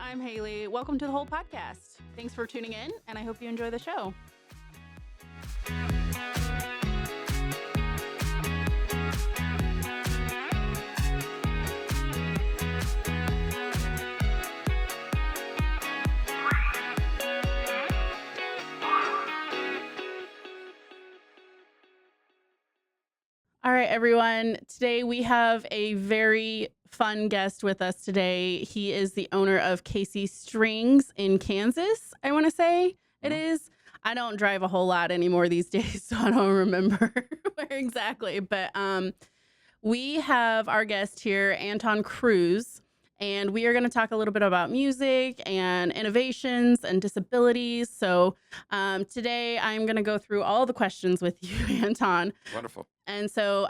I'm Haley. Welcome to the whole podcast. Thanks for tuning in, and I hope you enjoy the show. All right, everyone. Today we have a very fun guest with us today. He is the owner of KRUTZ Strings in Kansas, I want to say it is. I don't drive a whole lot anymore these days, so I don't remember where exactly. But we have our guest here, Anton Krutz, and we are going to talk a little bit about music and innovations and disabilities. So today I'm going to go through all the questions with you, Anton. Wonderful. And so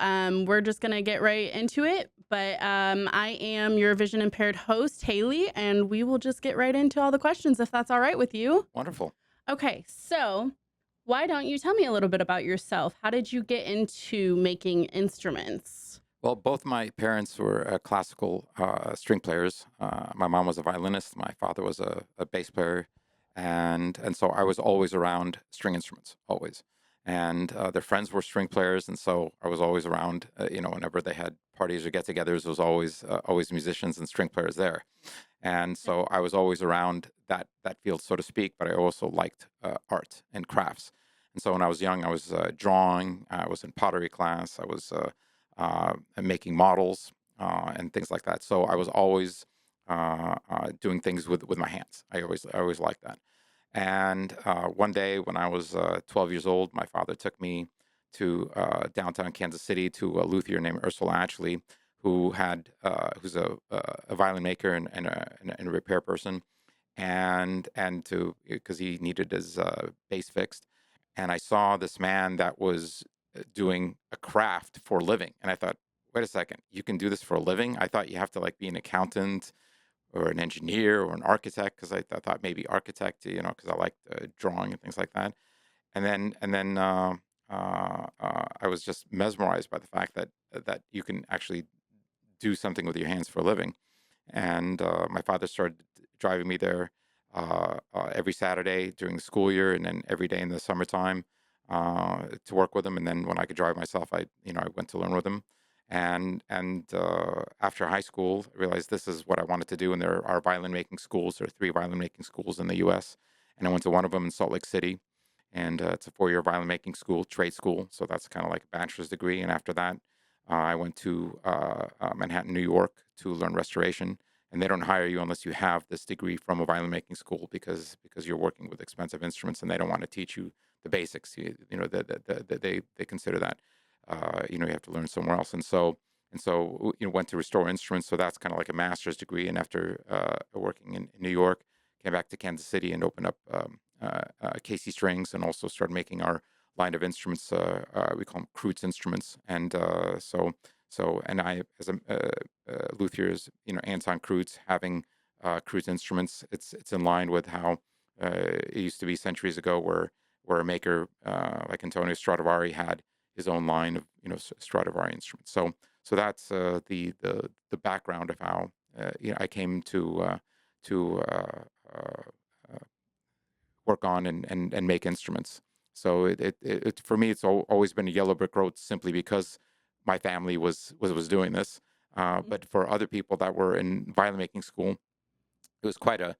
we're just going to get right into it. But I am your vision impaired host, Haley, and we will just get right into all the questions if that's all right with you. Wonderful. Okay, so why don't you tell me a little bit about yourself? How did you get into making instruments? Well, both my parents were classical string players. My mom was a violinist. My father was a bass player. And so I was always around string instruments, always. And their friends were string players, and so I was always around. Whenever they had parties or get-togethers, there was always musicians and string players there. And so I was always around that field, so to speak. But I also liked art and crafts. And so when I was young, I was drawing. I was in pottery class. I was making models and things like that. So I was always doing things with my hands. I always liked that. And one day when I was 12 years old, my father took me to downtown Kansas City to a luthier named Ursula Ashley, who's a violin maker and a repair person, and because he needed his bass fixed. And I saw this man that was doing a craft for a living. And I thought, wait a second, you can do this for a living? I thought you have to be an accountant or an engineer or an architect, because I thought maybe architect, because I liked drawing and things like that. And then I was just mesmerized by the fact that you can actually do something with your hands for a living. And my father started driving me there every Saturday during the school year, and then every day in the summertime to work with him. And then when I could drive myself, I went to learn with him. And after high school, I realized this is what I wanted to do. And there are violin making schools. There are 3 violin making schools in the U.S. And I went to one of them in Salt Lake City. And it's a 4-year violin making school, trade school. So that's kind of like a bachelor's degree. And after that, I went to Manhattan, New York to learn restoration. And they don't hire you unless you have this degree from a violin making school, because you're working with expensive instruments and they don't want to teach you the basics. They consider that you have to learn somewhere else. And so went to restore instruments. So that's kind of like a master's degree. And after working in New York, came back to Kansas City and opened up KRUTZ Strings, and also started making our line of instruments. We call them KRUTZ Instruments. And and I, as a Luthier's, Anton Krutz, having KRUTZ Instruments, it's in line with how it used to be centuries ago, where a maker like Antonio Stradivari had his own line of Stradivari instruments. So that's the background of how I came to work on and make instruments. So it for me, it's always been a yellow brick road, simply because my family was doing this. But for other people that were in violin making school, it was quite a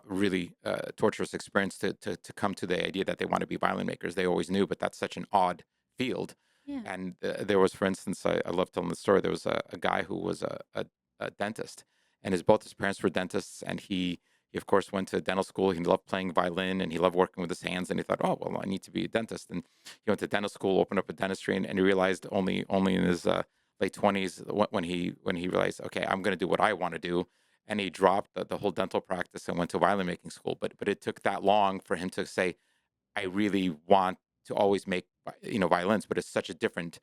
really torturous experience to come to the idea that they want to be violin makers. They always knew, but that's such an odd field. Yeah. And there was, for instance, I love telling the story. There was a guy who was a dentist, and both his parents were dentists, and he of course went to dental school. He loved playing violin and he loved working with his hands, and he thought, oh well, I need to be a dentist. And he went to dental school, opened up a dentistry, and he realized only in his late 20s when he realized, okay, I'm going to do what I want to do. And he dropped the whole dental practice and went to violin making school. But it took that long for him to say, I really want to always make violins, but it's such a different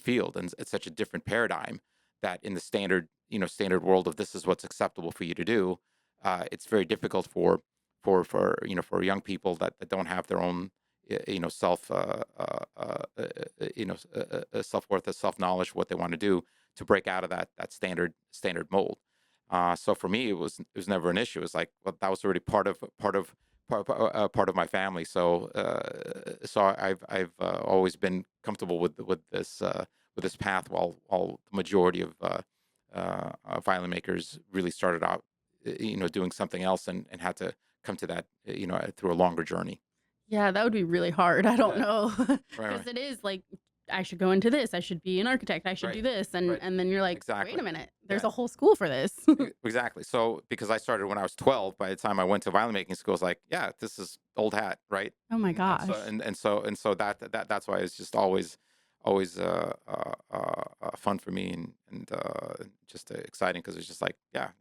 field, and it's such a different paradigm, that in the standard world of this is what's acceptable for you to do, it's very difficult for young people that don't have their own self self-worth, self-knowledge, what they want to do, to break out of that standard mold. So for me, it was never an issue. It was like, well, that was already part of my family. So I've always been comfortable with this path, while the majority of violin makers really started out, doing something else, and had to come to that, through a longer journey. Yeah, that would be really hard. I don't Yeah. know, Right. because Right. it is like, I should go into this, I should be an architect, I should do Right. this, and Right. then you're like, "Wait Exactly. a minute, there's Yeah. a whole school for this." Exactly. So because I started when I was 12, by the time I went to violin making school, it's like, yeah, this is old hat, right? Oh my And so gosh. and so that's why it's just always fun for me, and just exciting, because it's just like, yeah,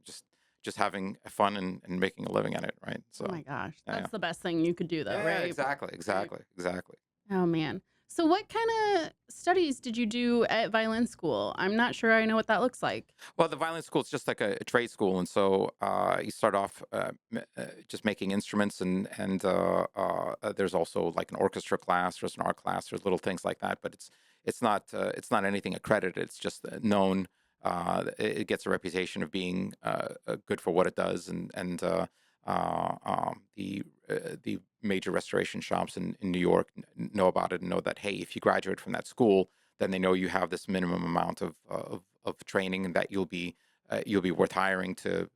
just having fun, and making a living at it, right? Oh So my gosh. yeah, yeah, That's the best thing you could do though, yeah, right? exactly, Right. exactly, exactly. Oh man. So what kinda studies did you do at violin school? I'm not sure I know what that looks like. Well, the violin school is just like a trade school, and so you start off just making instruments, and there's also like an orchestra class, there's an art class, there's little things like that. But it's not anything accredited. It's just known. It gets a reputation of being good for what it does, and the major restoration shops in New York know about it, and know that, hey, if you graduate from that school, then they know you have this minimum amount of training, and that you'll be worth hiring to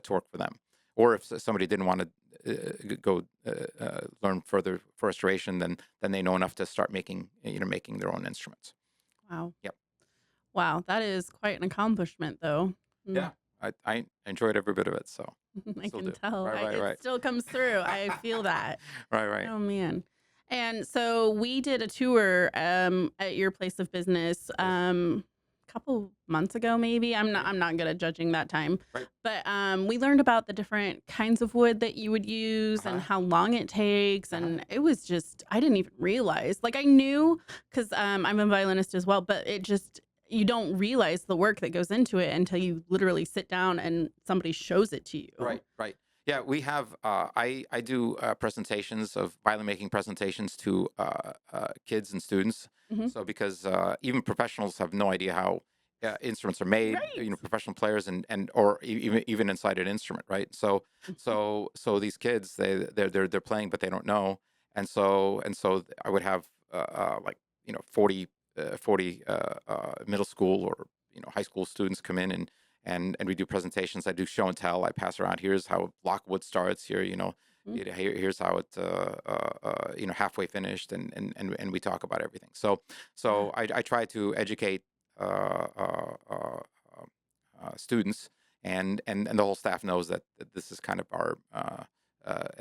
work for them. Or if somebody didn't want to go learn further for restoration, then they know enough to start making their own instruments. Wow. Yep. Wow, that is quite an accomplishment though. Yeah, Mm. I enjoyed every bit of it, so I still can do. tell. Right, right, It right. still comes through. I feel that. Right, right. Oh man. And so we did a tour at your place of business Yes. a couple months ago maybe. Right, I'm not good at judging that time. right. But we learned about the different kinds of wood that you would use and Uh-huh. how long it takes, Uh-huh. and it was just, I didn't even realize. Like I knew, cuz I'm a violinist as well, but it just, you don't realize the work that goes into it until you literally sit down and somebody shows it to you. Right, right. Yeah, we have. I do presentations of violin making presentations to kids and students. Mhm. So because even professionals have no idea how instruments are made. Right. Professional players, and even inside an instrument, right? So so these kids, they're playing, but they don't know. And so I would have like 40 middle school or high school students come in, and we do presentations. I do show and tell. I pass around. Here's how blockwood starts. Mhm. Here's how it halfway finished, and we talk about everything. So Yeah. so I try to educate students, and the whole staff knows that this is kind of our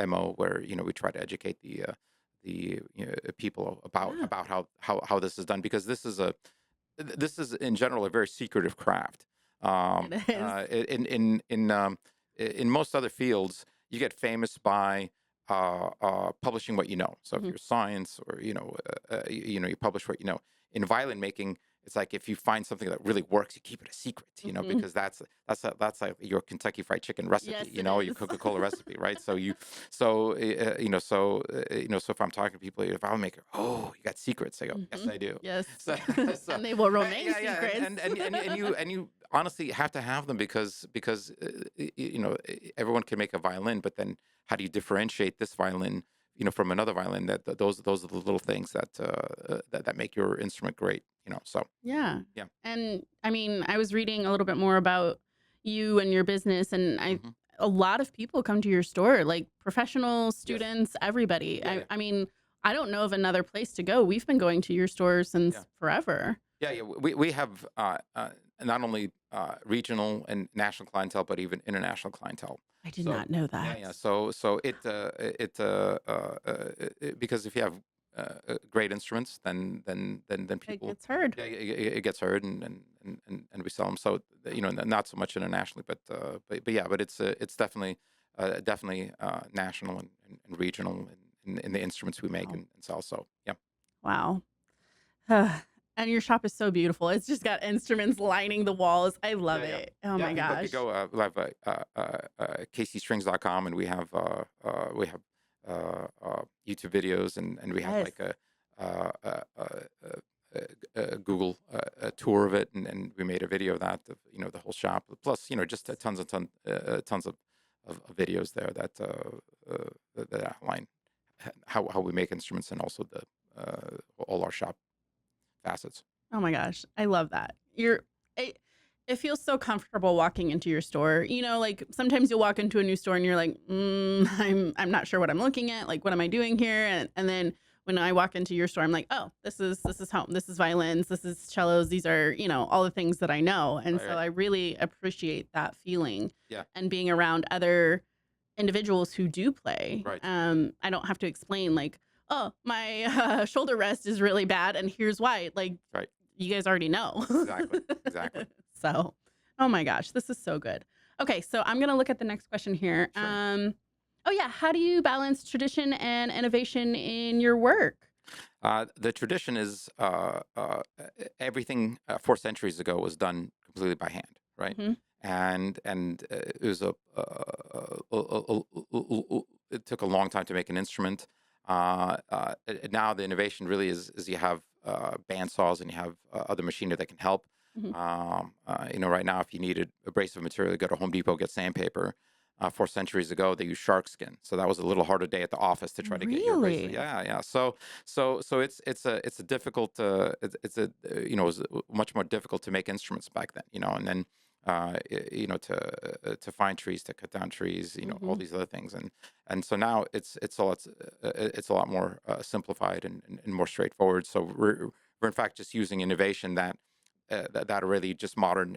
mo, where we try to educate the people about Yeah. how this is done, because this is in general a very secretive craft. It is. In most other fields, you get famous by publishing what you know. So if Mhm. you're science, or you publish what you know. In violin making, it's like, if you find something that really works, you keep it a secret. Mhm. Because that's like your Kentucky Fried Chicken Yes, recipe. it Your is. Coca-Cola recipe, right? So if I'm talking to people, if I'll make it, oh, you got secrets, I go, yes, Mhm. I do. Yes. So, so And they will remain yeah, yeah, and secrets. and and and you honestly have to have them, because everyone can make a violin, but then how do you differentiate this violin, from another violin? Those are the little things that make your instrument great. So Yeah. yeah. And I mean, I was reading a little bit more about you and your business, and Hmm. a lot of people come to your store, like professionals, Yes. students, everybody. Yeah. Yeah. I mean, I don't know of another place to go. We've been going to your store Yeah. since forever. Yeah. Yeah. We have not only regional and national clientele, but even international clientele. I did So not know yeah, that. yeah. So because if you have great instruments, then It people, gets heard. yeah, it gets heard, and we sell them. So not so much internationally, but yeah, but it's definitely national and regional in the instruments we make Wow. and sell. So yeah. Wow. And your shop is so beautiful. It's just got instruments lining the walls. I love Yeah, yeah, it. Oh yeah. my If you gosh. go, we have kcstrings.com, and we have YouTube videos, and we have Yes. like a Google tour of it, and we made a video of that, the whole shop. Plus, just tons of videos there that outline how we make instruments, and also the all our shop facets. Oh my gosh, I love that. It, it feels so comfortable walking into your store. Like sometimes you'll walk into a new store and you're like, I'm not sure what I'm looking at. Like, what am I doing here? And then when I walk into your store, I'm like, oh, this is home. This is violins. This is cellos. These are all the things that I know. And so Right. I really appreciate that feeling. Yeah. And being around other individuals who do play. Right. I don't have to explain like, oh, my shoulder rest is really bad, and here's why. Like, Right. you guys already know. Exactly. So, oh my gosh, this is so good. Okay, so I'm gonna look at the next question here. Sure. Oh yeah, how do you balance tradition and innovation in your work? The tradition is everything 4 centuries ago was done completely by hand, right? Mhm. And it was it took a long time to make an instrument. Now the innovation really is you have band saws, and you have other machinery that can help. Mhm. Right now, if you needed abrasive material, you go to Home Depot, get sandpaper. 4 centuries ago, they used shark skin, so that was a little harder day at the office to try to get your abrasive. Really? Yeah. So it's a difficult it was much more difficult to make instruments back then. And then to find trees, to cut down trees, all Mhm. these other things, and so now it's a lot more simplified, and more straightforward. So we're in fact just using innovation that really just modern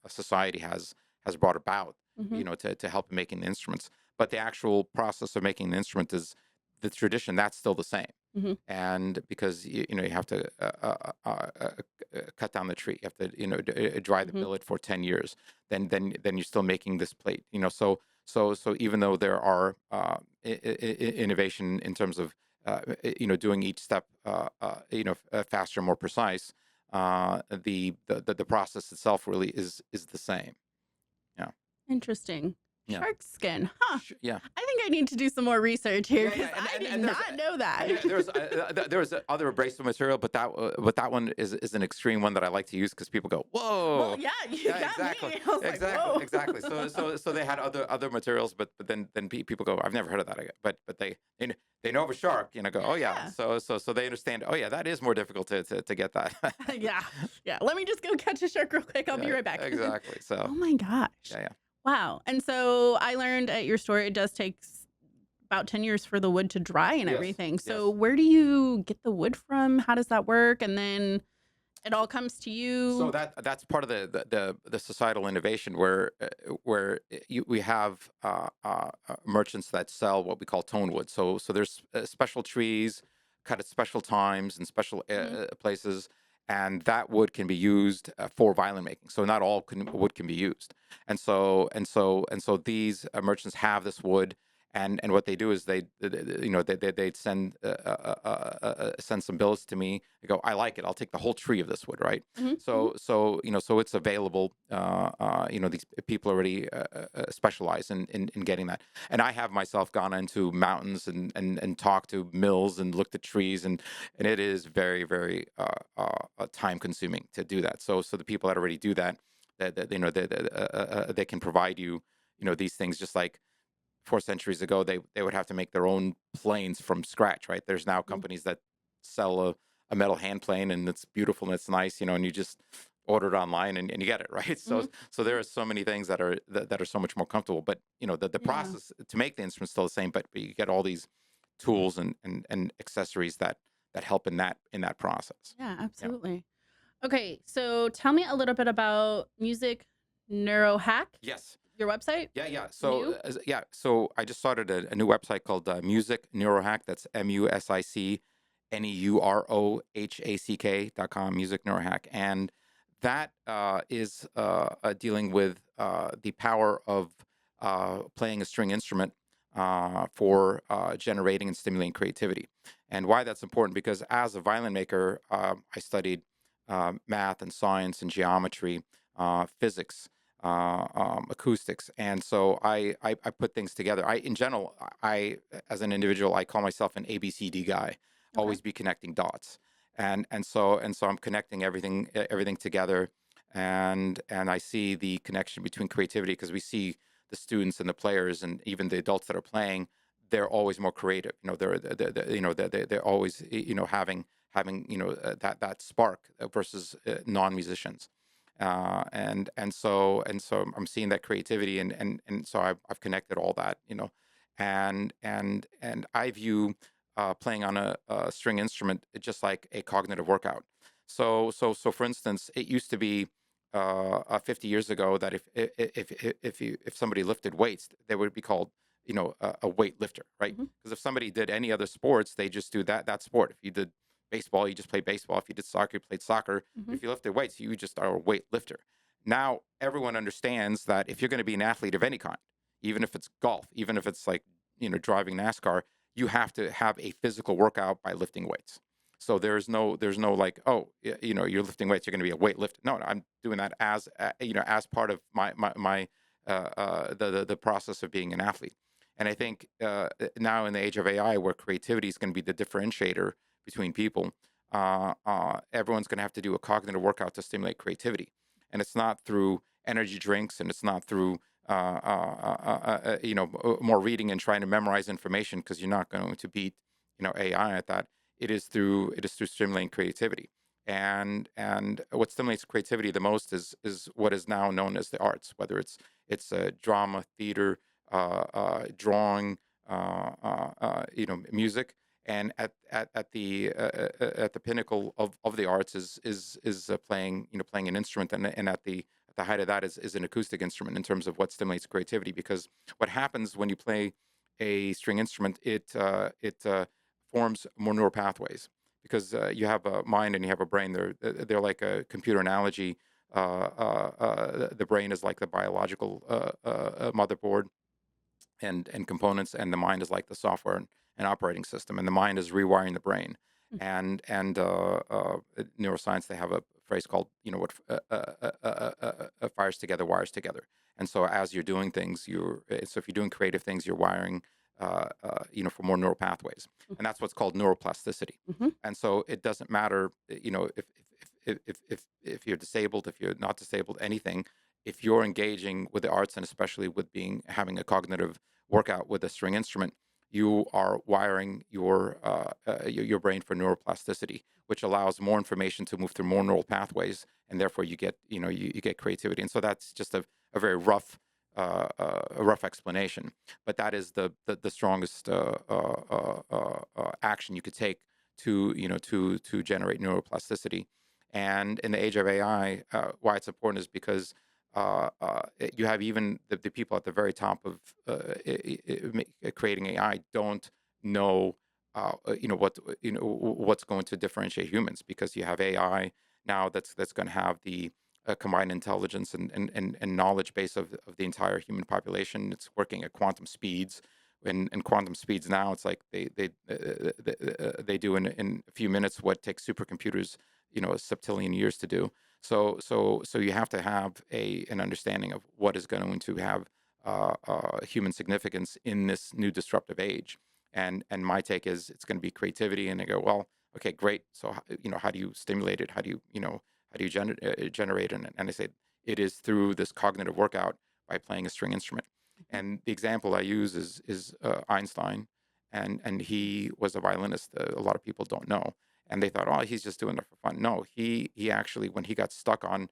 society has brought about, Mhm. to help in making the instruments. But the actual process of making the instrument is the tradition. That's still the same. Mhm. And because you have to cut down the tree, you have to dry the Mhm. billet for 10 years. Then you're still making this plate. So even though there are innovation in terms of doing each step faster, more precise, the process itself really is the same. Yeah. Interesting. Yeah. Shark skin, huh? Yeah. I think I need to do some more research here, Yeah, yeah, because I did and there's not know that. yeah, there's other abrasive material, but that one is an extreme one that I like to use because people go, Well, whoa. yeah, you Yeah, got exactly, me. I was like, whoa. exactly. So they had other materials, but then people go, I've never heard of that. But they know of a shark, go, oh yeah. Yeah. So they understand. Oh yeah, that is more difficult to get that. Yeah. Yeah. Let me just go catch a shark real quick. I'll be Yeah, right back. exactly. Oh So my gosh. yeah. Wow. And so I learned at your store it does take about 10 years for the wood to dry and Yes. everything. So Yes. where do you get the wood from? How does that work? And then it all comes to So you. that's part of the societal innovation where we have merchants that sell what we call tone wood. So there's special trees cut at special times and special Mhm. places, and that wood can be used for violin making. So not all wood can be used, and so these merchants have this wood. And what they do is they'd send some bills to me. They go, I like it. I'll take the whole tree of this wood, right? Mhm. So it's available. These people already specialize in getting that. And I have myself gone into mountains and talked to mills and looked at trees, and it is very, very time consuming to do that. So the people that already do that, they can provide you these things, just like 4 centuries ago, they would have to make their own planes from scratch, right? There's now Mhm. companies that sell a metal hand plane, and it's beautiful and it's nice, and you just order it online, and you get it, right? So Mhm. so there are so many things that are so much more comfortable. But the Yeah. process to make the instrument still the same, but you get all these tools and accessories that help in that process. Yeah, Yeah. absolutely. Okay, so tell me a little bit about Music Neurohack, Yes. your website. Yeah. New. So I just started a new website called Music Neurohack. That's MUSICNEUROHACK.com. Music Neurohack, and that is dealing with the power of playing a string instrument for generating and stimulating creativity. And why that's important, because as a violin maker, I studied math and science and geometry, physics, acoustics, and so I put things together. In general, I as an individual, I call myself an ABCD guy. Okay. Always be connecting dots, And so I'm connecting everything together, and I see the connection between creativity, because we see the students and the players and even the adults that are playing, they're always more creative. They're always having that spark versus non-musicians. And so I'm seeing that creativity, and so I've connected all that, and I view playing on a string instrument just like a cognitive workout. So for instance, it used to be 50 years ago that if somebody lifted weights, they would be called a weight lifter, right? Hmm. Because if somebody did any other sports, they just do that sport. If you did baseball, you just played baseball. If you did soccer, you played soccer. Hmm. But if you lifted weights, you just are a weight lifter. Now everyone understands that if you're going to be an athlete of any kind, even if it's golf, even if it's like driving NASCAR, you have to have a physical workout by lifting weights. So there's no like, oh, you're lifting weights, you're going to be a weight lifter. No, I'm doing that as part of the process of being an athlete. And I think now in the age of AI, where creativity is going to be the differentiator between people, everyone's going to have to do a cognitive workout to stimulate creativity, and it's not through energy drinks, and it's not through more reading and trying to memorize information, because you're not going to beat AI at that. It is through stimulating creativity, and what stimulates creativity the most is what is now known as the arts, whether it's drama, theater, drawing, music. And at the pinnacle of the arts is playing an instrument, and at the height of that is an acoustic instrument in terms of what stimulates creativity. Because what happens when you play a string instrument, it forms more neural pathways, because you have a mind and you have a brain. They're like a computer analogy. The brain is like the biological motherboard and components, and the mind is like the software and operating system, and the mind is rewiring the brain. And neuroscience, they have a phrase called what fires together wires together. And so as you're doing things, if you're doing creative things, you're wiring for more neural pathways, and that's what's called neuroplasticity. Hmm. And so it doesn't matter, if you're disabled, if you're not disabled, anything. If you're engaging with the arts, and especially with having a cognitive workout with a string instrument, you are wiring your brain for neuroplasticity, which allows more information to move through more neural pathways, and therefore you get creativity. And so that's just a very rough explanation, but that is the strongest action you could take to generate neuroplasticity. And in the age of AI, why it's important is because you have even the people at the very top of creating AI don't know what's going to differentiate humans, because you have AI now that's going to have the combined intelligence and knowledge base of the entire human population. It's working at quantum speeds. And quantum speeds now, it's like they do in a few minutes what takes supercomputers a septillion years to do. So you have to have an understanding of what is going to have human significance in this new disruptive age. And my take is it's going to be creativity. And they go, well, okay, great. So how do you stimulate it? How do you generate it? And I say it is through this cognitive workout by playing a string instrument. And the example I use is Einstein, and he was a violinist. A lot of people don't know, and they thought, oh, he's just doing it for fun. No, he actually, when he got stuck on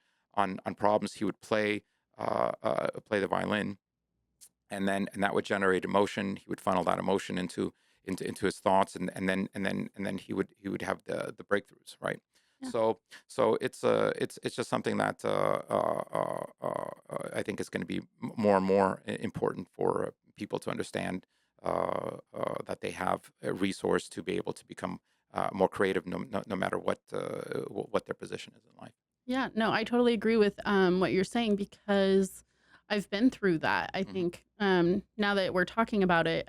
problems, he would play the violin, and that would generate emotion. He would funnel that emotion into his thoughts, and then he would have the breakthroughs, right? Yeah. So it's just something that I think is going to be more and more important for people to understand, that they have a resource to be able to become more creative, no matter what their position is in life. Yeah, no, I totally agree with what you're saying, because I've been through that. I Hmm. think now that we're talking about it,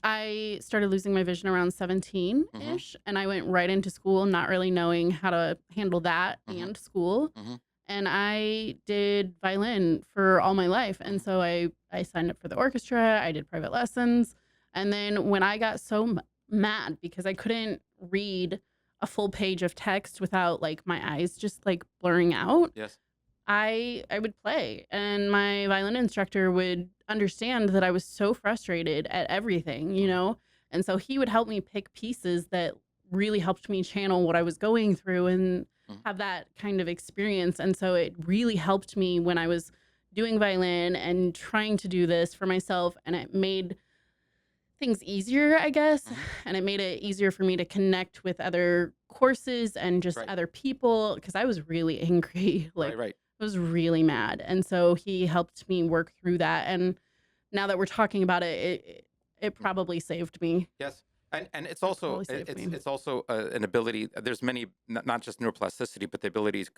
I started losing my vision around 17 Hmm. ish, and I went right into school, not really knowing how to handle that Hmm. and school. Hmm. And I did violin for all my life. And Hmm. so I signed up for the orchestra, I did private lessons. And then when I got so mad because I couldn't read a full page of text without like my eyes just like blurring out, Yes. I would play, and my violin instructor would understand that I was so frustrated at everything, you Mhm. know? And so he would help me pick pieces that really helped me channel what I was going through and Mhm. have that kind of experience. And so it really helped me when I was doing violin and trying to do this for myself, and it made things easier, I guess. Mhm. And it made it easier for me to connect with other courses and just Right. other people because I was really angry. Like, Right. Right. I was really mad. And so he helped me work through that. And now that we're talking about it, it Mhm. probably saved me. Yes. And it's It also probably saved me. it's also an ability. There's many, not just neuroplasticity, but the ability to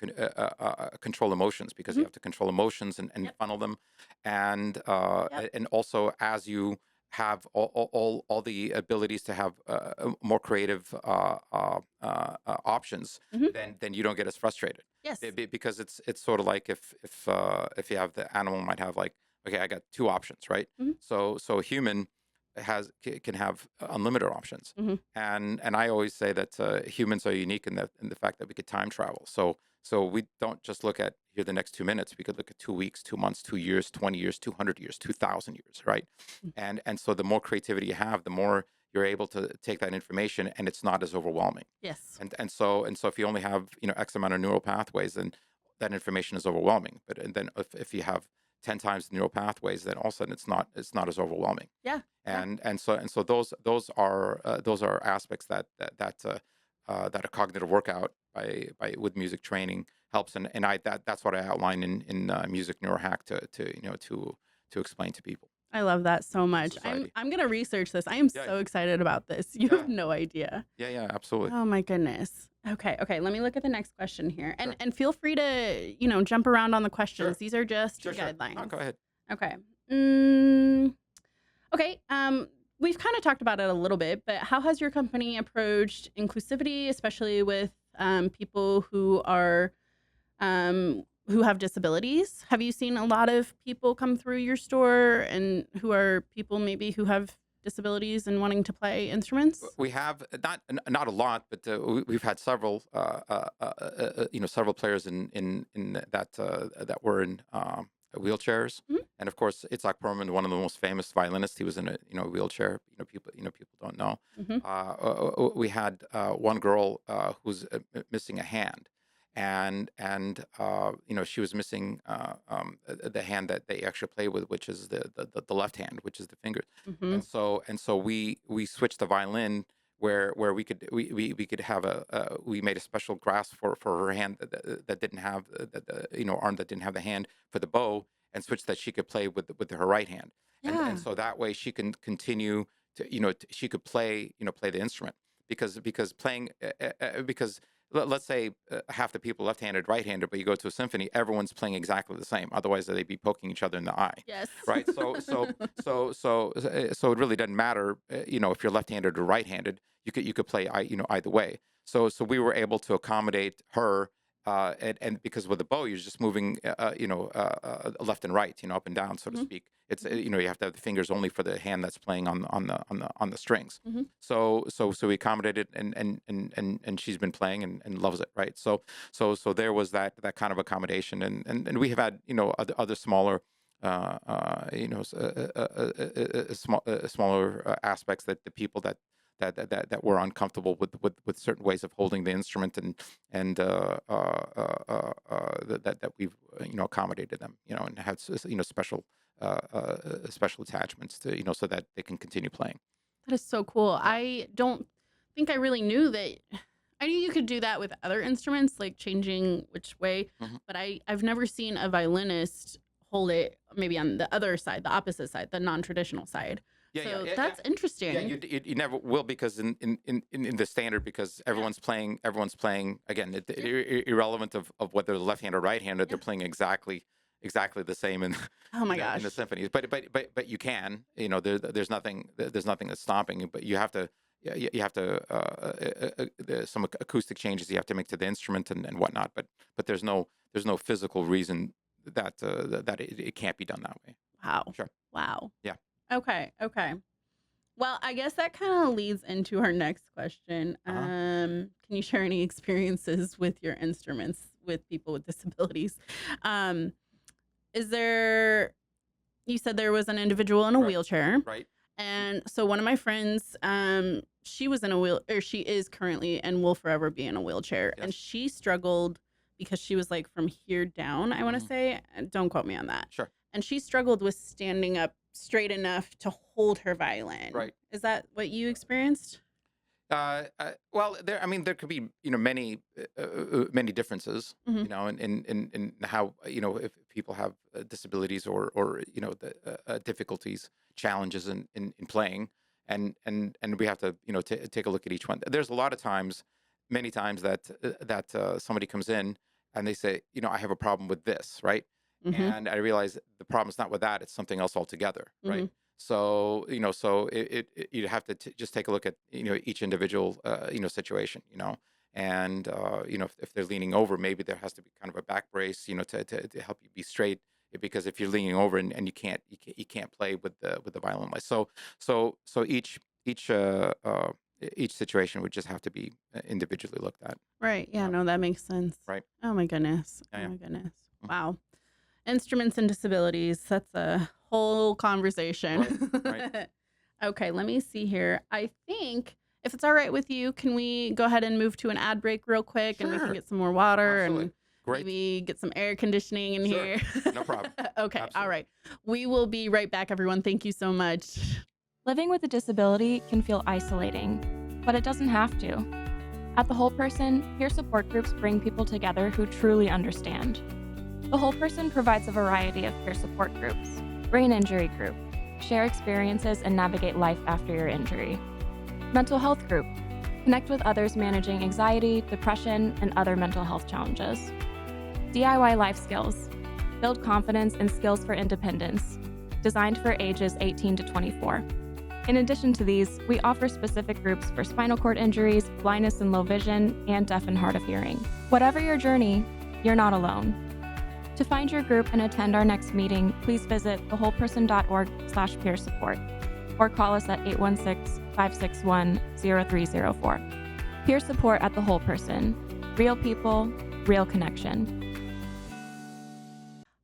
control emotions, because you Mhm. have to control emotions and Yep. funnel them, Yep. and also as you have all the abilities to have more creative options, Hmm. then you don't get as frustrated. Yes. Because it's sort of like if you have, the animal might have like, okay, I got two options, right? Hmm. So a human can have unlimited options, Hmm. and I always say that humans are unique in the fact that we could time travel. So we don't just look at here the next 2 minutes. We could look at 2 weeks, 2 months, 2 years, 20 years, 200 years, 2,000 years, right? And so the more creativity you have, the more you're able to take that information, and it's not as overwhelming. Yes. And so if you only have, X amount of neural pathways, then that information is overwhelming. But and then if you have 10 times the neural pathways, then all of a sudden it's not as overwhelming. Yeah. Yeah. And so those are aspects that a cognitive workout by with music training helps. And that's what I outline in music neurohack to explain to people I love that so in much. society. I'm gonna research this. I am Yeah, so excited about this. You yeah, have no idea. yeah, yeah, absolutely. Oh my goodness. Okay, okay. Let me look at the next question here. And Sure, feel free to, jump around on the questions. sure, These are just sure, sure. No, guidelines. go ahead. Okay. Mm, okay. We've kind of talked about it a little bit, but how has your company approached inclusivity, especially with people who have disabilities? Have you seen a lot of people come through your store and who are people maybe who have disabilities and wanting to play instruments? We have not a lot, but we've had several several players in that were in wheelchairs. Mhm. And of course, Itzhak Perlman, one of the most famous violinists, he was in a wheelchair. People don't know. Mhm. We had one girl who's missing a hand, and she was missing the hand that they actually play with, which is the left hand, which is the finger. Mhm. And so we switched the violin where we could have we made a special grasp for her hand that didn't have the arm that didn't have the hand for the bow, and switched that she could play with her right hand. And Yeah. so that way she can continue to she could play the instrument, because playing because let's say half the people left-handed, right-handed, but you go to a symphony, everyone's playing exactly the same. Otherwise, they'd be poking each other in the eye, Yes. right? So it really doesn't matter, if you're left-handed or right-handed. You could play either way. So we were able to accommodate her, and because with the bow you're just moving left and right, up and down, so to Mhm. speak. It's Mhm. you have to have the fingers only for the hand that's playing on the strings. Mhm. So we accommodated, and she's been playing and loves it, right? So there was that kind of accommodation, and we have had other smaller smaller aspects, that the people that were uncomfortable with certain ways of holding the instrument, and that we've accommodated them, and had special attachments to, so that they can continue playing. That is so cool. Yeah. I don't think I really knew that. I knew you could do that with other instruments, like changing which way, Mhm. but I've never seen a violinist hold it maybe on the other side, the opposite side, the non-traditional side. Yeah, yeah, So yeah, yeah. that's Yeah, interesting. you never will, because in the standard, because Yeah. everyone's playing again, Yeah. irrelevant of whether they're left-handed or right-handed, Yeah. they're playing exactly the same in Oh my in the gosh. symphonies. But you can, there's nothing that's stopping you, but you have to. Yeah, you have to there's some acoustic changes you have to make to the instrument and whatnot, but there's no physical reason that it can't be done that way. Wow. Sure. Wow. Yeah. Okay. Okay. Well, I guess that kind of leads into our next question. Uh-huh. Can you share any experiences with your instruments with people with disabilities? Um, is there, you said there was an individual in a Right. wheelchair. Right. And so one of my friends, she was in a or she is currently and will forever be in a wheelchair. And Yes. she struggled because she was like from here down, I want to Hmm. say. And don't quote me on that. Sure. And she struggled with standing up straight enough to hold her violin. Right. Is that what you experienced? Well, there. I mean, there could be many differences. Hmm. In how if people have disabilities or the difficulties, challenges in playing, and we have to take a look at each one. There's a lot of times, many times that somebody comes in and they say, I have a problem with this, right? Hmm. And I realize the problem's not with that; it's something else altogether, right? Hmm. So you have to just take a look at each individual situation, and if they're leaning over, maybe there has to be kind of a back brace, to help you be straight. Because if you're leaning over and you can't play with the violin, like so each situation would just have to be individually looked at. Right. Yeah, Yeah. no, that makes sense. Right. Oh my goodness. Yeah. Oh Yeah. my goodness. Mhm. Wow. Instruments and disabilities. That's a whole Right. conversation. Right. Okay, let me see here. I think if it's all right with you, can we go ahead and move to an ad break real quick and we can Sure. get some more water Absolutely. and Great. maybe get some air conditioning in Sure. here? No problem. Okay, all Absolutely. right. We will be right back, everyone. Thank you so much. Living with a disability can feel isolating, but it doesn't have to. At The Whole Person, peer support groups bring people together who truly understand. The Whole Person provides a variety of peer support groups. Brain injury group, share experiences and navigate life after your injury. Mental health group, connect with others managing anxiety, depression, and other mental health challenges. DIY life skills, build confidence and skills for independence, designed for ages 18 to 24. In addition to these, we offer specific groups for spinal cord injuries, blindness and low vision, and deaf and hard of hearing. Whatever your journey, you're not alone. To find your group and attend our next meeting, please visit thewholeperson.org/peer support or call us at 816-561-0304. Peer support at The Whole Person. Real people, real connection.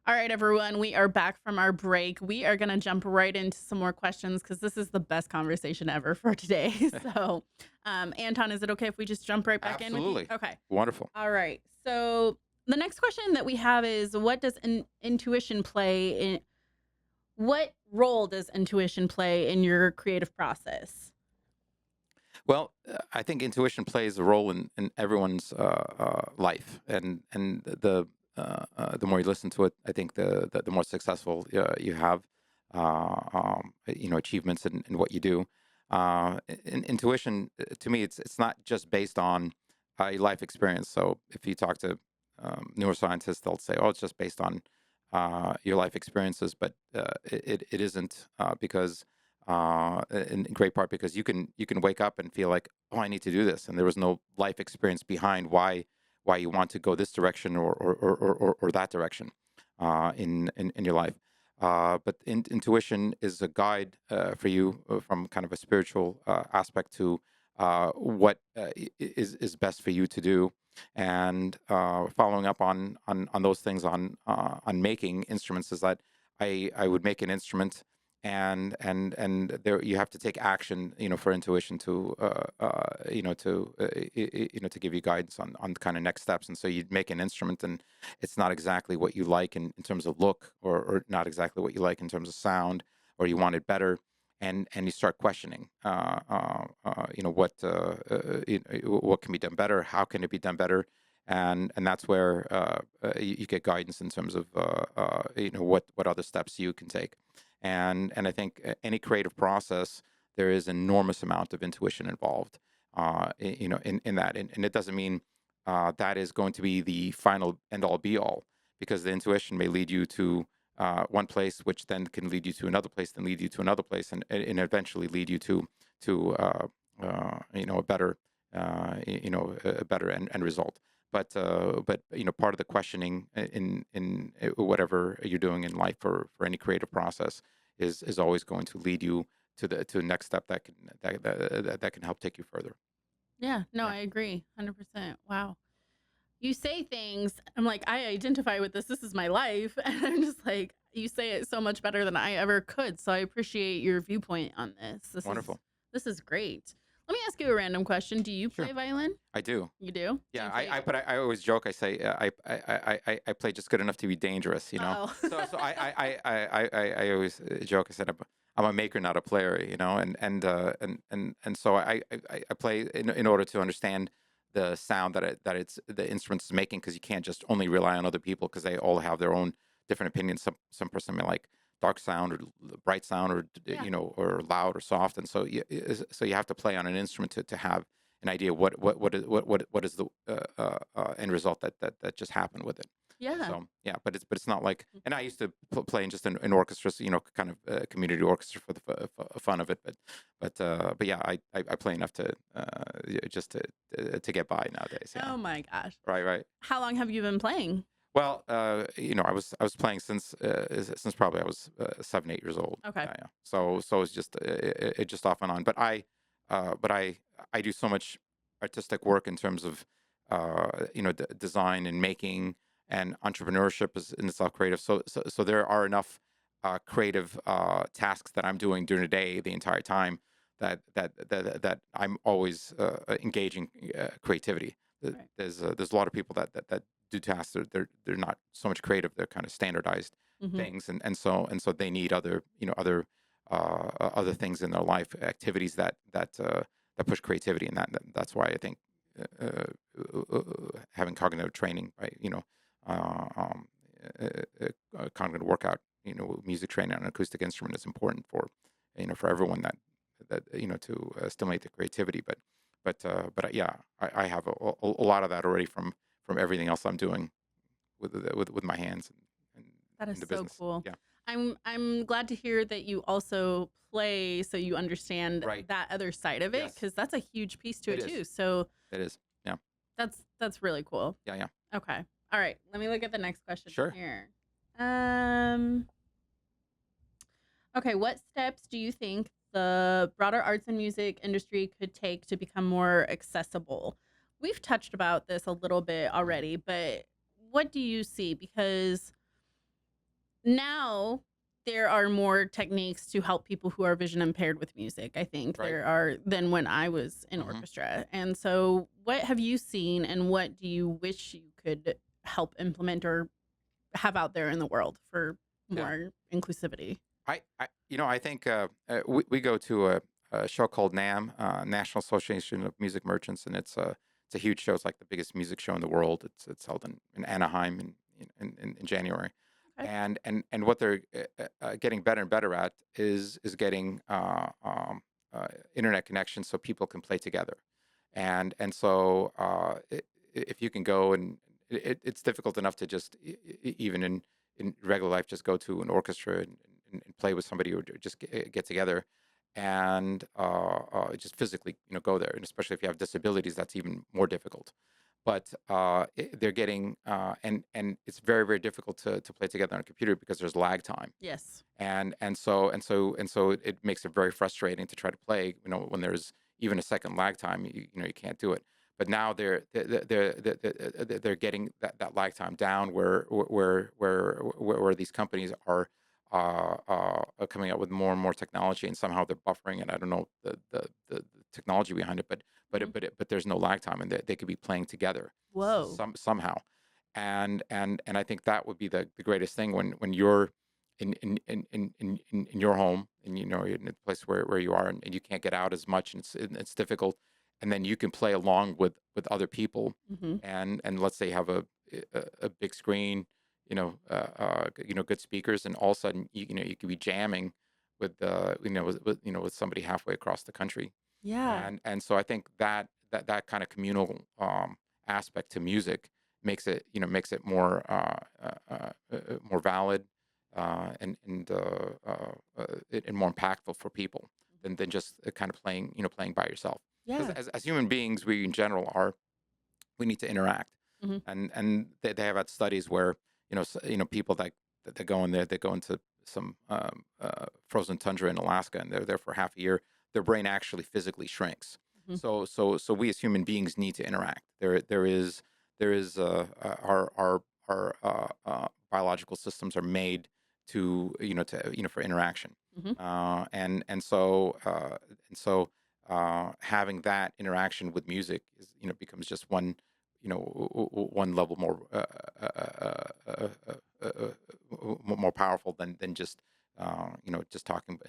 All right, everyone, we are back from our break. We are going to jump right into some more questions because this is the best conversation ever for today. So, Anton, is it okay if we just jump right back in with you? Absolutely. Okay. Wonderful. All right. So, the next question that we have is what does intuition play in what role does intuition play in your creative process? Well, I think intuition plays a role in everyone's life, and the more you listen to it, I think the more successful you have, achievements in what you do. Intuition, to me, it's not just based on your life experience. So if you talk to neuroscientists, they'll say, "Oh, it's just based on your life experiences," but it isn't, because in great part because you can wake up and feel like, oh, I need to do this, and there was no life experience behind why you want to go this direction or that direction in your life. But intuition is a guide for you, from kind of a spiritual aspect to what is best for you to do, and following up on those things on making instruments is that I would make an instrument, and there you have to take action, for intuition to to give you guidance on kind of next steps. And so you'd make an instrument, and it's not exactly what you like in terms of look, or not exactly what you like in terms of sound, or you want it better, and you start questioning, what can be done better, how can it be done better, and that's where you get guidance in terms of what other steps you can take. And I think any creative process, there is enormous amount of intuition involved, in that, and it doesn't mean that is going to be the final end all be all, because the intuition may lead you to one place, which then can lead you to another place, then lead you to another place, and eventually lead you to a better a better end result. But part of the questioning in whatever you're doing in life, for any creative process, is always going to lead you to the next step that can help take you further. Yeah, no, Yeah. I agree 100%. Wow. You say things, I'm like, I identify with this. This is my life. And I'm just like, you say it so much better than I ever could. So I appreciate your viewpoint on this. Wonderful. This is great. Let me ask you a random question. Do you play Sure. violin? I do. You do? Do Yeah, you play? but I always joke. I say I play just good enough to be dangerous. Uh-oh. So I always joke. I said I'm a maker, not a player. And so I play in order to understand the sound the instrument is making, because you can't just only rely on other people, because they all have their own different opinions. Some person may like dark sound or bright sound, or Yeah. or loud or soft, and so you have to play on an instrument to have an idea what is the end result that just happened with it. Yeah. So yeah, but it's not like. And I used to play in just in orchestras, kind of community orchestra for the fun of it. But yeah, I play enough to just to get by nowadays. Yeah. Oh my gosh. Right. How long have you been playing? Well, I was playing since probably I was 7, 8 years old. Okay. Yeah. So it's just it just off and on. But I do so much artistic work in terms of design and making, and entrepreneurship is in itself creative. So there are enough creative tasks that I'm doing during the day, the entire time, that I'm always engaging creativity. Right. There's a lot of people that do tasks. They're not so much creative. They're kind of standardized things, and so they need other other things in their life, activities that push creativity, and that's why I think having cognitive training, right? Cognitive workout, music training on an acoustic instrument is important for for everyone that to stimulate the creativity. But yeah, I have a lot of that already from everything else I'm doing with my hands and That is in the so business. cool. Yeah. I'm glad to hear that you also play, so you understand Right. that other side of it, Yes. because that's a huge piece to It it is. too. So It is. Yeah. that's really cool. Yeah. Okay. All right. Let me look at the next question Sure. here. Okay. What steps do you think the broader arts and music industry could take to become more accessible? We've touched about this a little bit already, but what do you see? Because now there are more techniques to help people who are vision impaired with music. I think Right. there are than when I was in Mhm. orchestra. And so what have you seen, and what do you wish you could help implement or have out there in the world for Yeah. more inclusivity? I think we go to a show called NAM, National Association of Music Merchants, and it's a huge show. It's like the biggest music show in the world. It's held in Anaheim in January. Okay. And what they're getting better and better at is getting internet connection so people can play together. And so if you can go, and it's difficult enough to just even in regular life just go to an orchestra and play with somebody, or just get together and just physically go there. And especially if you have disabilities, that's even more difficult. But they're getting and it's very, very difficult to play together on a computer because there's lag time. Yes. And so it makes it very frustrating to try to play when there's even a second lag time. You can't do it. But now they're getting that lag time down, where these companies are coming out with more and more technology, and somehow they're buffering it. I don't know the technology behind it, but there's no lag time, and they could be playing together. Whoa. Somehow. And I think that would be the greatest thing when you're in your home, and you're in a place where you are, and you can't get out as much, and it's difficult, and then you can play along with other people, and let's say have a big screen, good speakers, and all of a sudden you could be jamming with with somebody halfway across the country. Yeah. And so I think that kind of communal aspect to music makes it more more valid, and more impactful for people than just kind of playing by yourself. Yeah. As human beings, we in general we need to interact, Mhm. and they have had studies where people that go in there, they go into some frozen tundra in Alaska, and they're there for half a year, their brain actually physically shrinks. Mhm. So we as human beings need to interact. There is our biological systems are made to for interaction, Mhm. and so having that interaction with music is becomes just one level more more powerful than just just talking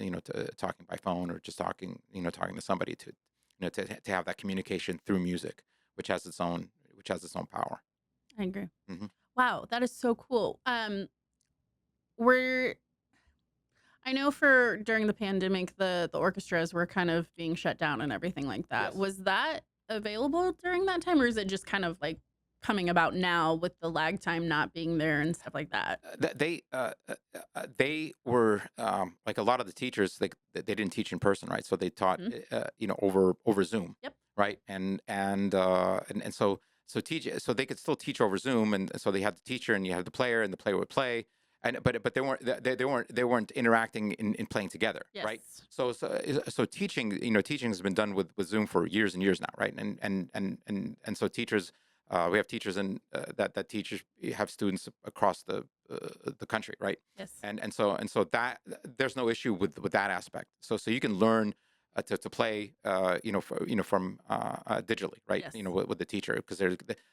talking by phone, or just talking to somebody, to have that communication through music, which has its own power. I agree. Hmm. Wow, that is so cool. We're I know for during the pandemic, the orchestras were kind of being shut down and everything like that. Yes. Was that available during that time, or is it just kind of like coming about now with the lag time not being there and stuff like that? They were like a lot of the teachers, like they didn't teach in person, right? So they taught Mhm. over Zoom, Yep. right? And so they could still teach over Zoom, and so they had the teacher and you had the player, and the player would play, and but they weren't interacting in playing together, right? Yes. So teaching has been done with Zoom for years and years now, right? And so teachers, we have teachers that teachers have students across the country, right? Yes. And so that there's no issue with that aspect. So you can learn to play from digitally, right? Yes. With the teacher, because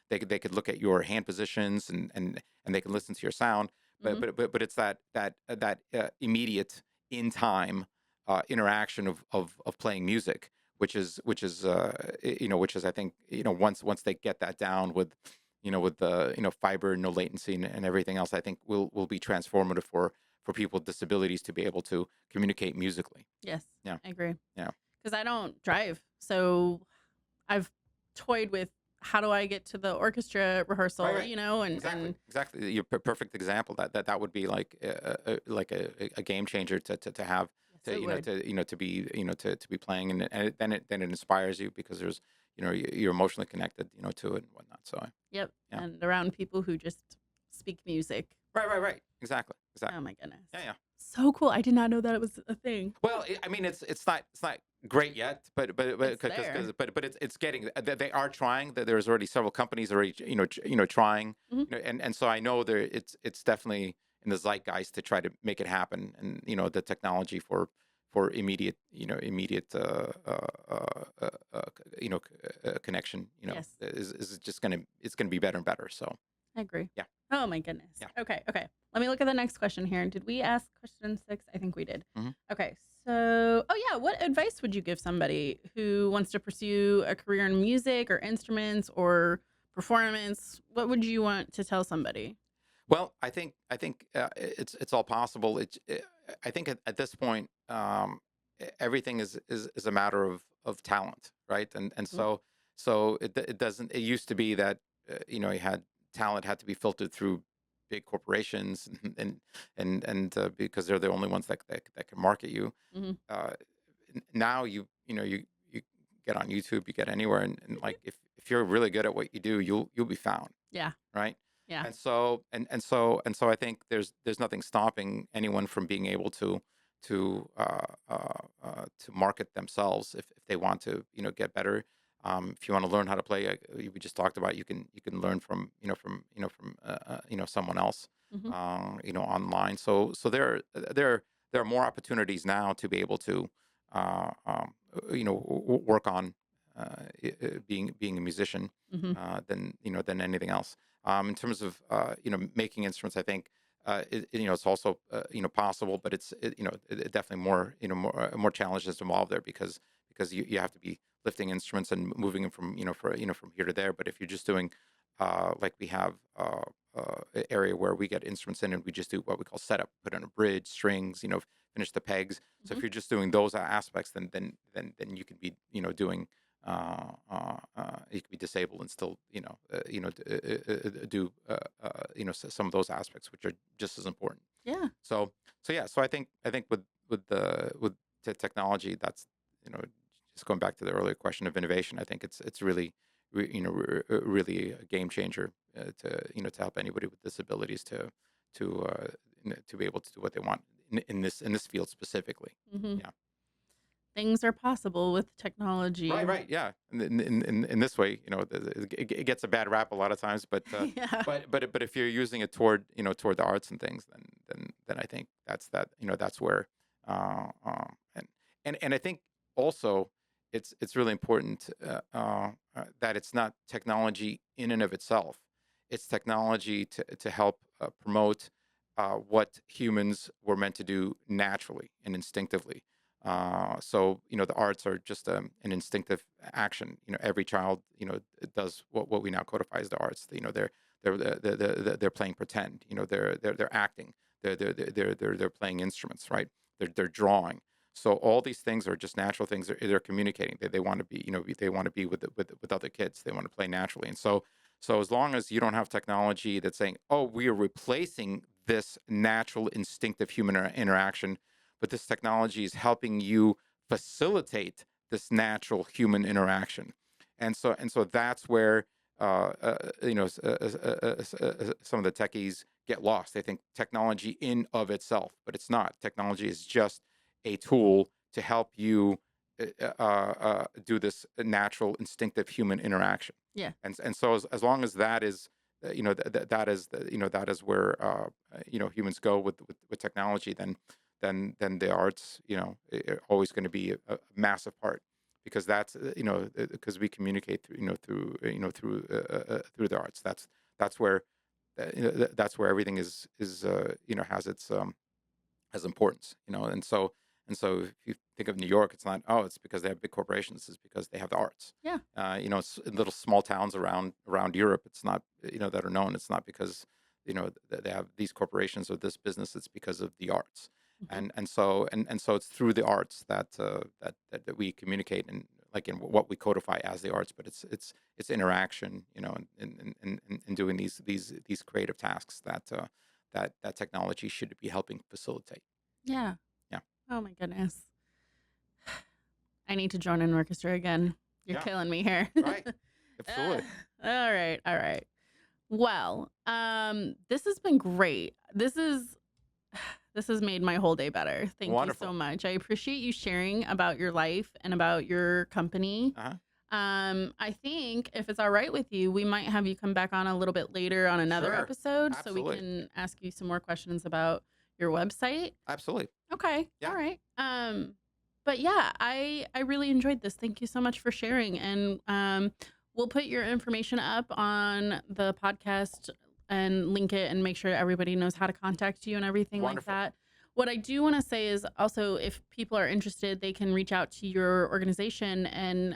they could look at your hand positions, and they can listen to your sound. But Mhm. but it's that immediate in time interaction of playing music, which is I think once they get that down with the fiber, no latency, and everything else, I think will be transformative for people with disabilities to be able to communicate musically. Yes. Yeah. I agree. Yeah. Because I don't drive, so I've toyed with how do I get to the orchestra rehearsal, Right. Exactly. and Exactly. Your perfect example. That would be like a game changer to have, yes, it would. to be playing, and then it inspires you, because there's you're emotionally connected to it and whatnot. So Yep. yeah. And around people who just speak music. Right. Exactly. Oh my goodness. Yeah. So cool. I did not know that it was a thing. Well, I mean, it's not great yet, but It's because there. but it's getting. They are trying. There's already several companies already trying. Mhm. And so I know it's definitely in the zeitgeist to try to make it happen, and the technology for immediate connection Yes. is just gonna be better and better. So I agree. yeah. Oh my goodness. Yeah. Okay. Okay. Let me look at the next question here. Did we ask question 6? I think we did. Mhm. Okay. So, oh yeah, what advice would you give somebody who wants to pursue a career in music or instruments or performance? What would you want to tell somebody? Well, I think it's all possible. I think at this point, everything is a matter of talent, right? And Mhm. so it doesn't. It used to be that you had talent had to be filtered through big corporations, and because they're the only ones that can market you. Mhm. Uh, Now you get on YouTube, you get anywhere, and like if you're really good at what you do, you'll be found, Yeah. right? Yeah. And so I think there's nothing stopping anyone from being able to to market themselves if they want to get better. If you want to learn how to play, we just talked about, you can learn from someone else Mhm. online. So there are more opportunities now to be able to work on being a musician Mhm. than anything else. In terms of making instruments, I think it's also possible, but it definitely more challenges involved there, because you have to be lifting instruments and moving them from here to there. But if you're just doing like we have an area where we get instruments in, and we just do what we call setup, put in a bridge, strings, finish the pegs. So Mhm. if you're just doing those aspects, then you can be doing you could be disabled and still do some of those aspects, which are just as important. Yeah. So yeah, so I think with technology, that's just going back to the earlier question of innovation. I think it's really really a game changer to help anybody with disabilities to to be able to do what they want in this field specifically. Mhm. Yeah. Things are possible with technology. Right, yeah. In this way, it gets a bad rap a lot of times, but Yeah. but if you're using it toward toward the arts and things, then I think that's where, and I think also it's really important that it's not technology in and of itself. It's technology to help promote what humans were meant to do naturally and instinctively. So the arts are just an instinctive action. Every child does what we now codify as the arts. They're playing pretend. They're acting. They're playing instruments, right? They're drawing. So all these things are just natural things. They're communicating. They want to be they want to be with other kids. They want to play naturally. And so as long as you don't have technology that's saying, oh, we are replacing this natural instinctive human interaction, but this technology is helping you facilitate this natural human interaction, and so that's where some of the techies get lost. They think technology in of itself, but it's not. Technology is just a tool to help you do this natural instinctive human interaction. Yeah. And so as long as that is that is where humans go with technology, then the arts are always going to be a massive part, because that's because we communicate through the arts. That's where everything is has its has importance, and so if you think of New York, it's not, oh, it's because they have big corporations. It's because they have the arts. Yeah. It's in little small towns around Europe. It's not that are known. It's not because they have these corporations or this business. It's because of the arts. Mhm. And so it's through the arts that we communicate, and like in what we codify as the arts. But it's interaction, in doing these creative tasks that technology should be helping facilitate. Yeah. Yeah. Oh my goodness. I need to join an orchestra again. You're Yeah. killing me here. Right. Absolutely. All right. Well, this has been great. This has made my whole day better. Thank Wonderful. you so much. I appreciate you sharing about your life and about your company. Uh-huh. I think if it's all right with you, we might have you come back on a little bit later on another Sure. episode so we Absolutely. can ask you some more questions about your website. Absolutely. Okay. Yeah. All right. But yeah, I really enjoyed this. Thank you so much for sharing. And we'll put your information up on the podcast and link it and make sure everybody knows how to contact you and everything Wonderful. like that. What I do want to say is also, if people are interested, they can reach out to your organization. And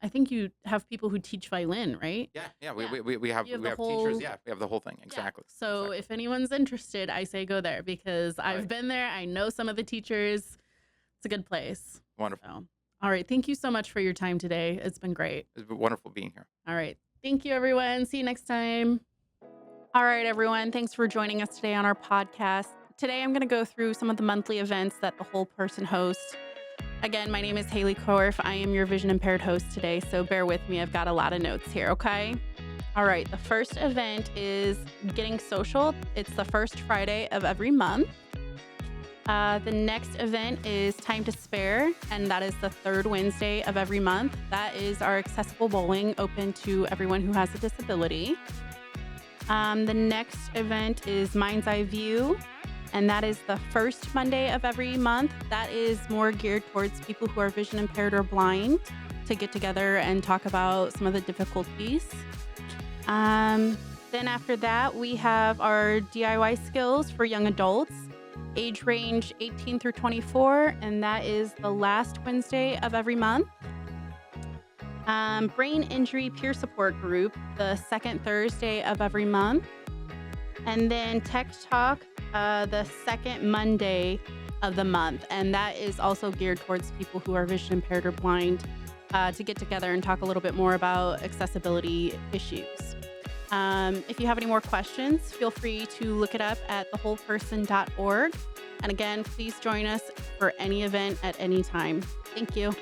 I think you have people who teach violin, right? Yeah. Yeah. We have You have we the have teachers. whole- Yeah. We have the whole thing. Exactly. Yeah. So Exactly. if anyone's interested, I say go there because I've Right. been there. I know some of the teachers. It's a good place. Wonderful. So, all right. Thank you so much for your time today. It's been great. It's been wonderful being here. All right. Thank you, everyone. See you next time. All right, everyone. Thanks for joining us today on our podcast. Today, I'm going to go through some of the monthly events that the Whole Person hosts. Again, my name is Haley Korf. I am your vision impaired host today, so bear with me. I've got a lot of notes here, okay? All right. The first event is Getting Social. It's the first Friday of every month. The next event is Time to Spare, and that is the third Wednesday of every month. That is our accessible bowling open to everyone who has a disability. The next event is Mind's Eye View, and that is the first Monday of every month. That is more geared towards people who are vision impaired or blind to get together and talk about some of the difficulties. Then after that, we have our DIY skills for young adults, age range 18 through 24, and that is the last Wednesday of every month. Brain Injury Peer Support Group, the second Thursday of every month. And then Tech Talk, the second Monday of the month. And that is also geared towards people who are vision impaired or blind to get together and talk a little bit more about accessibility issues. If you have any more questions, feel free to look it up at thewholeperson.org. And again, please join us for any event at any time. Thank you.